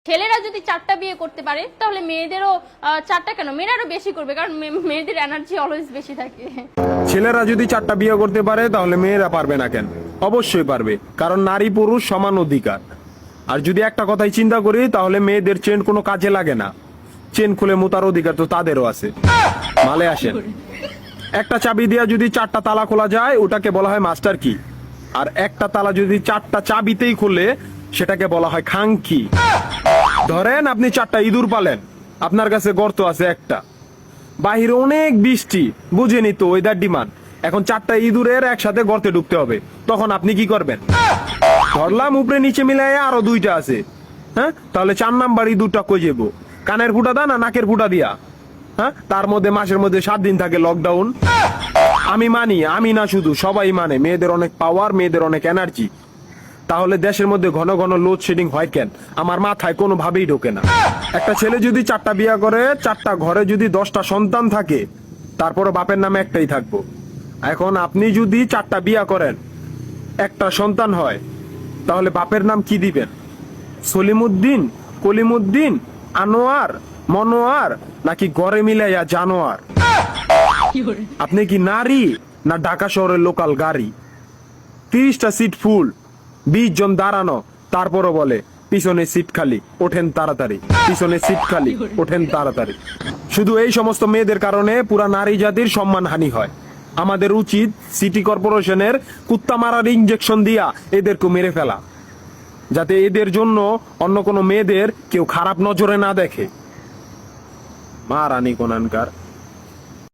ছেলেরা যদি 4টা বিয়ে করতে পারে তাহলে মেয়েদেরও 4টা কেন, মেয়েরা আরো বেশি করবে, কারণ মেয়েদের এনার্জি অলওয়েজ বেশি থাকে। ছেলেরা যদি 4টা বিয়ে করতে পারে তাহলে মেয়েরা পারবে না কেন? অবশ্যই পারবে, কারণ নারী পুরুষ সমান অধিকার। আর যদি একটা কথাই চিন্তা করি তাহলে মেয়েদের চেন কোনো কাজে লাগে না, চেন খুলে মুতার অধিকার তো তাদেরও আছে। মালে আসেন, একটা চাবি দিয়া যদি 4টা তালা খোলা যায় ওটাকে বলা হয় মাস্টার কি, আর একটা তালা যদি 4টা চাবিতেই খুলে সেটাকে বলা হয় খাঙ্কি। ধরেন আপনি 4টা ইঁদুর পালেন, আপনার কাছে গর্ত আছে একটা, বাহিরে অনেক বৃষ্টি, বুঝেনি তো ওয়েদার ডিমান্ড, এখন 4টা ইঁদুরের একসাথে গর্তে ঢুকতে হবে, তখন আপনি কি করবেন? ধরলাম উপরে নিচে মিলাই আরো 2টা আছে, হ্যাঁ, তাহলে 4 নাম্বার ইঁদুরটা কই যাবো? কানের ফুটা দা না নাকের ফুটা দিয়া? হ্যাঁ, তার মধ্যে মাসের মধ্যে 7 দিন থাকে লকডাউন। আমি মানি, আমি না শুধু সবাই মানে মেয়েদের অনেক পাওয়ার, মেয়েদের অনেক এনার্জি। তাহলে দেশের মধ্যে ঘন ঘন লোডশেডিং হয় কেন? আমার মাথায় কোনোভাবেই ঢোকে না। একটা ছেলে যদি 4টা বিয়ে করে, 4টা ঘরে যদি 10টা সন্তান থাকে, তারপরও বাপের নামে একটাই থাকবো। এখন আপনি যদি 4টা বিয়ে করেন, একটা সন্তান হয়, তাহলে বাপের নাম কি দিবেন? সলিমুদ্দিন, কলিমুদ্দিন, আনোয়ার, মনোয়ার, নাকি গড়ে মিলাইয়া জানোয়ার? আপনি কি নারী না ঢাকা শহরের লোকাল গাড়ি? 30টা সিট ফুল, 20 জন দাঁড়ানো, তারপরও বলে পিছনে সিট খালি, ওঠেন তাড়াতাড়ি, পিছনে সিট খালি, ওঠেন তাড়াতাড়ি। শুধু এই সমস্ত মেয়েদের কারণে পুরা নারী জাতির সম্মানহানি হয়। আমাদের উচিত সিটি কর্পোরেশনের কুত্তা মারার ইনজেকশন দিয়া এদেরকে মেরে ফেলা, যাতে এদের জন্য অন্য কোনো মেয়েদের কেউ খারাপ নজরে না দেখে। মা রানী কোনানকার।